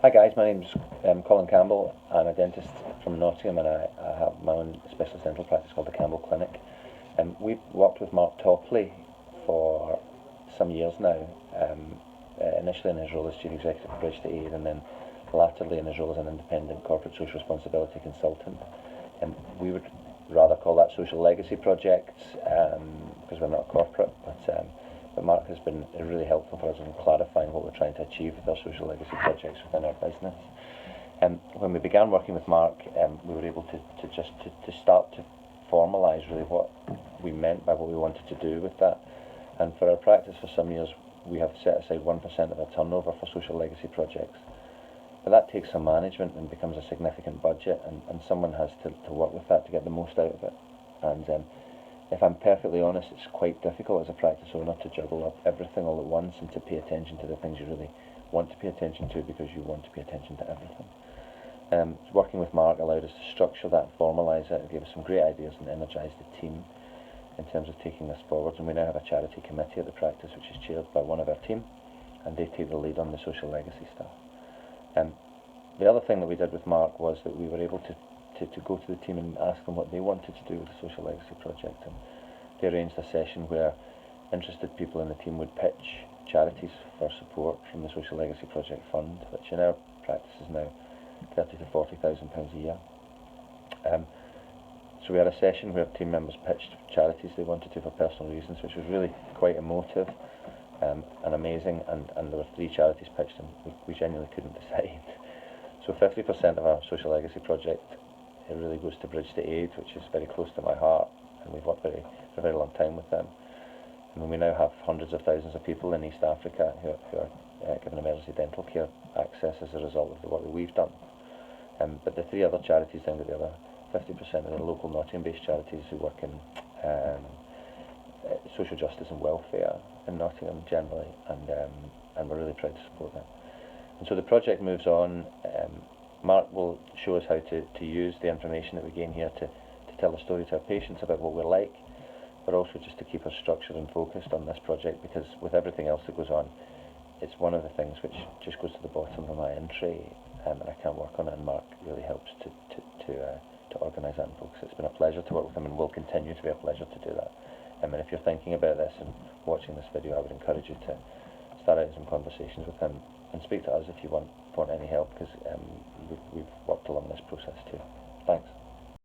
Hi guys, my name's Colin Campbell. I'm a dentist from Nottingham and I have my own specialist dental practice called the Campbell Clinic. We've worked with Mark Topley for some years now, initially in his role as Chief Executive of Bridge to Aid and then latterly in his role as an independent corporate social responsibility consultant. We would rather call that social legacy projects because we're not corporate, but Mark has been really helpful for us in clarifying what we're trying to achieve with our social legacy projects within our business. When we began working with Mark, we were able to start to formalise really what we meant by what we wanted to do with that. And for our practice for some years, we have set aside 1% of our turnover for social legacy projects. But that takes some management and becomes a significant budget, and someone has to work with that to get the most out of it. And if I'm perfectly honest, it's quite difficult as a practice owner to juggle up everything all at once and to pay attention to the things you really want to pay attention to because you want to pay attention to everything. Working with Mark allowed us to structure that, formalise it, and gave us some great ideas and energised the team in terms of taking this forward. And we now have a charity committee at the practice which is chaired by one of our team, and they take the lead on the social legacy stuff. The other thing that we did with Mark was that we were able to go to the team and ask them what they wanted to do with the social legacy project, and they arranged a session where interested people in the team would pitch charities for support from the social legacy project fund, which in our practice is now £30,000 to £40,000 a year. So we had a session where team members pitched charities they wanted to for personal reasons, which was really quite emotive and amazing, and there were 3 charities pitched and we genuinely couldn't decide. So 50% of our social legacy project, it really goes to Bridge to Aid, which is very close to my heart, and we've worked for a very long time with them. And we now have hundreds of thousands of people in East Africa who are given emergency dental care access as a result of the work that we've done. But the 3 other charities, then the other 50% are the local Nottingham-based charities who work in social justice and welfare in Nottingham generally, and we're really proud to support them. And so the project moves on. Mark will show us how to use the information that we gain here to tell a story to our patients about what we're like, but also just to keep us structured and focused on this project, because with everything else that goes on, it's one of the things which just goes to the bottom of my entry, and I can't work on it, and Mark really helps to organise that and focus. It's been a pleasure to work with him and will continue to be a pleasure to do that. And if you're thinking about this and watching this video, I would encourage you to start out some conversations with him and speak to us if you want any help, because we've worked along this process too. Thanks.